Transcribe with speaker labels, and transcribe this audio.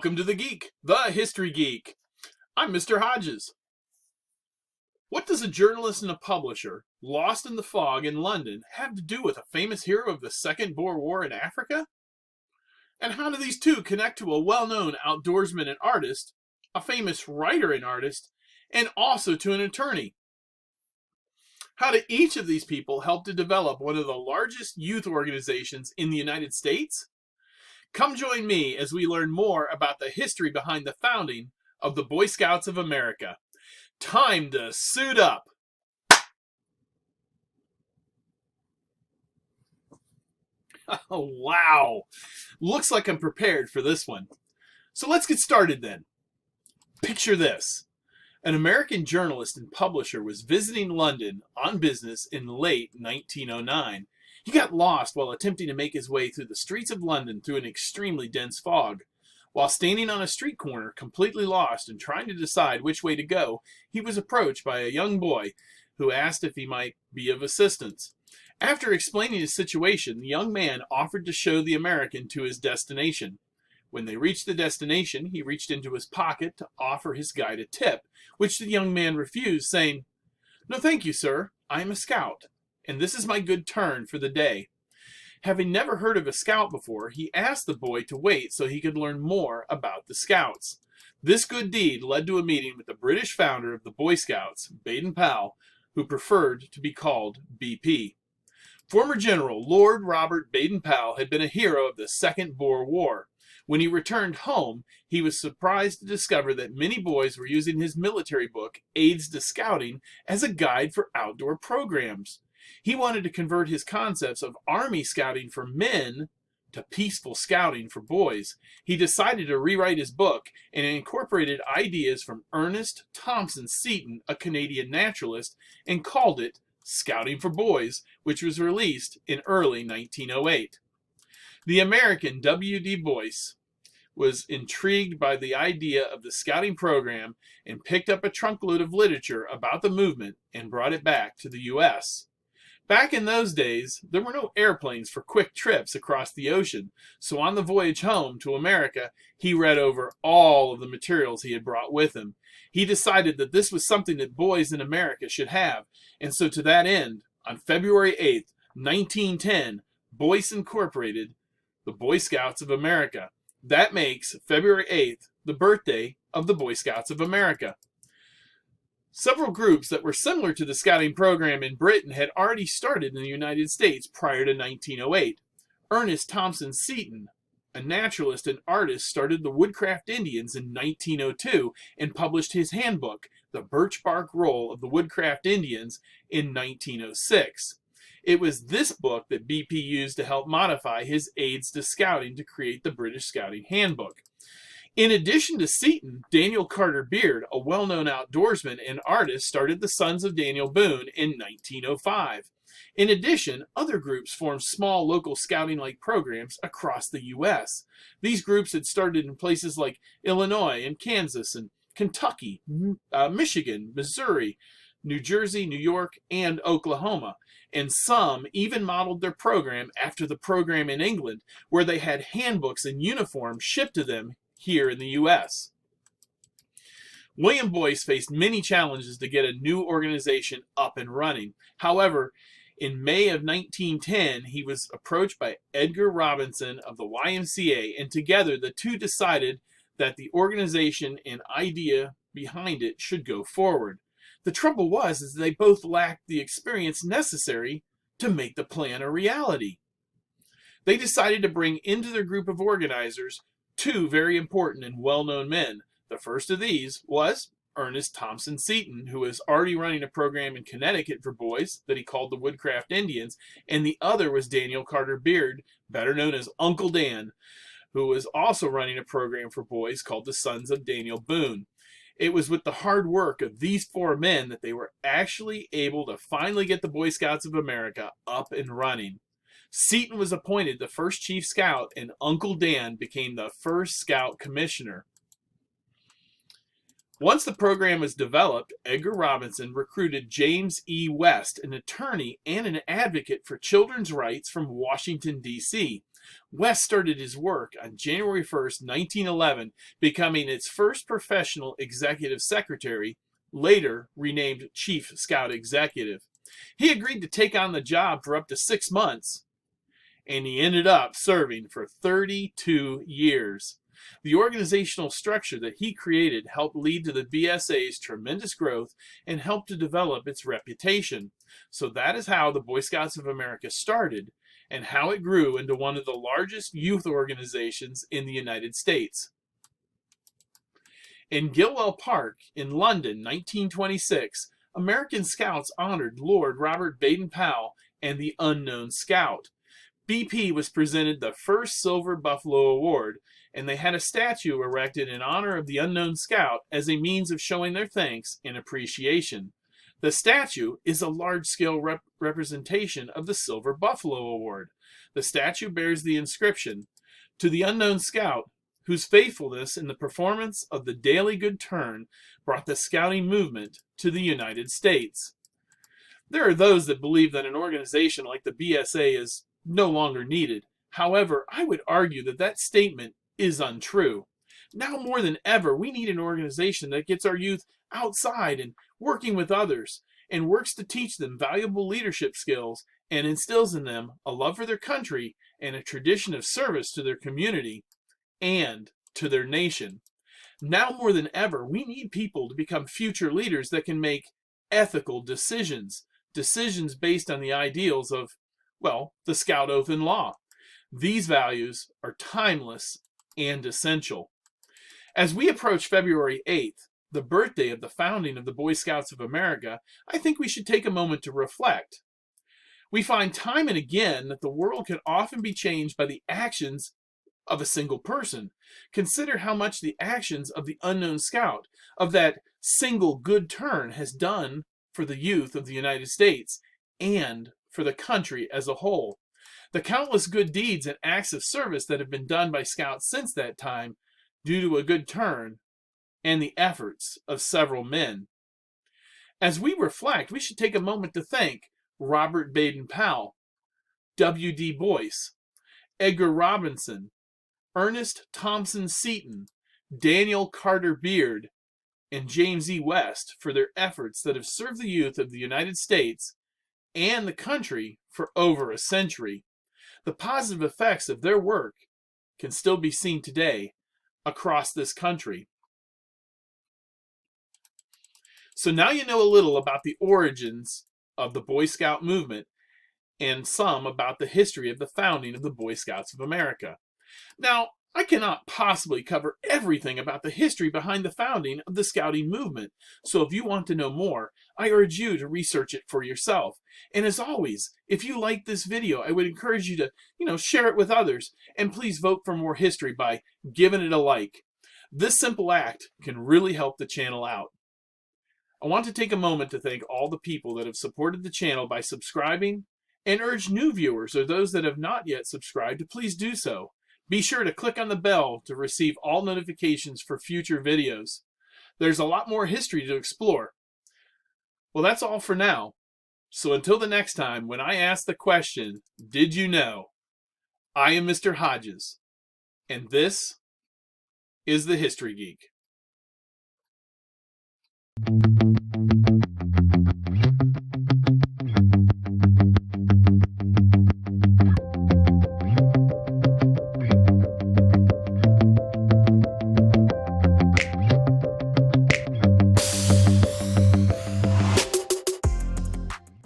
Speaker 1: Welcome to The Geek, the History Geek. I'm Mr. Hodges. What does a journalist and a publisher, lost in the fog in London, have to do with a famous hero of the Second Boer War in Africa? And how do these two connect to a well-known outdoorsman and artist, a famous writer and artist, and also to an attorney? How do each of these people help to develop one of the largest youth organizations in the United States? Come join me as we learn more about the history behind the founding of the Boy Scouts of America. Time to suit up! Oh, wow! Looks like I'm prepared for this one. So let's get started then. Picture this. An American journalist and publisher was visiting London on business in late 1909. He got lost while attempting to make his way through the streets of London through an extremely dense fog. While standing on a street corner, completely lost and trying to decide which way to go, he was approached by a young boy who asked if he might be of assistance. After explaining his situation, the young man offered to show the American to his destination. When they reached the destination, he reached into his pocket to offer his guide a tip, which the young man refused, saying, "No, thank you, sir. I am a scout, and this is my good turn for the day." Having never heard of a scout before, he asked the boy to wait so he could learn more about the Scouts. This good deed led to a meeting with the British founder of the Boy Scouts, Baden-Powell, who preferred to be called BP. Former General Lord Robert Baden-Powell had been a hero of the Second Boer War. When he returned home, he was surprised to discover that many boys were using his military book, Aids to Scouting, as a guide for outdoor programs. He wanted to convert his concepts of army scouting for men to peaceful scouting for boys. He decided to rewrite his book and incorporated ideas from Ernest Thompson Seton, a Canadian naturalist, and called it Scouting for Boys, which was released in early 1908. The American W.D. Boyce was intrigued by the idea of the scouting program and picked up a trunkload of literature about the movement and brought it back to the U.S. Back in those days, there were no airplanes for quick trips across the ocean, so on the voyage home to America, he read over all of the materials he had brought with him. He decided that this was something that boys in America should have, and so to that end, on February 8th, 1910, Boyce incorporated the Boy Scouts of America. That makes February 8th the birthday of the Boy Scouts of America. Several groups that were similar to the scouting program in Britain had already started in the United States prior to 1908. Ernest Thompson Seton, a naturalist and artist, started the Woodcraft Indians in 1902 and published his handbook, The Birch Bark Roll of the Woodcraft Indians, in 1906. It was this book that BP used to help modify his Aids to Scouting to create the British Scouting Handbook. In addition to Seton, Daniel Carter Beard, a well-known outdoorsman and artist, started the Sons of Daniel Boone in 1905. In addition, other groups formed small local scouting-like programs across the U.S. These groups had started in places like Illinois and Kansas and Kentucky, Michigan, Missouri, New Jersey, New York, and Oklahoma. And some even modeled their program after the program in England, where they had handbooks and uniforms shipped to them here in the U.S. William Boyce faced many challenges to get a new organization up and running. However, in May of 1910, he was approached by Edgar Robinson of the YMCA, and together the two decided that the organization and idea behind it should go forward. The trouble was is they both lacked the experience necessary to make the plan a reality. They decided to bring into their group of organizers two very important and well-known men. The first of these was Ernest Thompson Seton, who was already running a program in Connecticut for boys that he called the Woodcraft Indians, and the other was Daniel Carter Beard, better known as Uncle Dan, who was also running a program for boys called the Sons of Daniel Boone. It was with the hard work of these four men that they were actually able to finally get the Boy Scouts of America up and running. Seton was appointed the first chief scout, and Uncle Dan became the first scout commissioner. Once the program was developed, Edgar Robinson recruited James E. West, an attorney and an advocate for children's rights from Washington, D.C. West started his work on January 1st, 1911, becoming its first professional executive secretary, later renamed Chief Scout Executive. He agreed to take on the job for up to 6 months, and he ended up serving for 32 years. The organizational structure that he created helped lead to the BSA's tremendous growth and helped to develop its reputation. So that is how the Boy Scouts of America started and how it grew into one of the largest youth organizations in the United States. In Gilwell Park in London, 1926, American Scouts honored Lord Robert Baden-Powell and the Unknown Scout. BP was presented the first Silver Buffalo Award, and they had a statue erected in honor of the Unknown Scout as a means of showing their thanks and appreciation. The statue is a large-scale representation of the Silver Buffalo Award. The statue bears the inscription, "To the Unknown Scout, whose faithfulness in the performance of the daily good turn brought the scouting movement to the United States." There are those that believe that an organization like the BSA is no longer needed. However, I would argue that that statement is untrue. Now more than ever, we need an organization that gets our youth outside and working with others and works to teach them valuable leadership skills and instills in them a love for their country and a tradition of service to their community and to their nation. Now more than ever, we need people to become future leaders that can make ethical decisions, decisions based on the ideals of, well, the Scout Oath and Law. These values are timeless and essential. As we approach February 8th, the birthday of the founding of the Boy Scouts of America, I think we should take a moment to reflect. We find time and again that the world can often be changed by the actions of a single person. Consider how much the actions of the Unknown Scout, of that single good turn, has done for the youth of the United States and for the country as a whole. The countless good deeds and acts of service that have been done by Scouts since that time due to a good turn and the efforts of several men. As we reflect, we should take a moment to thank Robert Baden-Powell, W.D. Boyce, Edgar Robinson, Ernest Thompson Seton, Daniel Carter Beard, and James E. West for their efforts that have served the youth of the United States and the country for over a century. The positive effects of their work can still be seen today across this country. So now you know a little about the origins of the Boy Scout movement and some about the history of the founding of the Boy Scouts of America. Now, I cannot possibly cover everything about the history behind the founding of the Scouting movement, so if you want to know more, I urge you to research it for yourself. And as always, if you like this video, I would encourage you to, share it with others, and please vote for more history by giving it a like. This simple act can really help the channel out. I want to take a moment to thank all the people that have supported the channel by subscribing, and urge new viewers or those that have not yet subscribed to please do so. Be sure to click on the bell to receive all notifications for future videos. There's a lot more history to explore. Well, that's all for now. So until the next time, when I ask the question, did you know? I am Mr. Hodges, and this is the History Geek.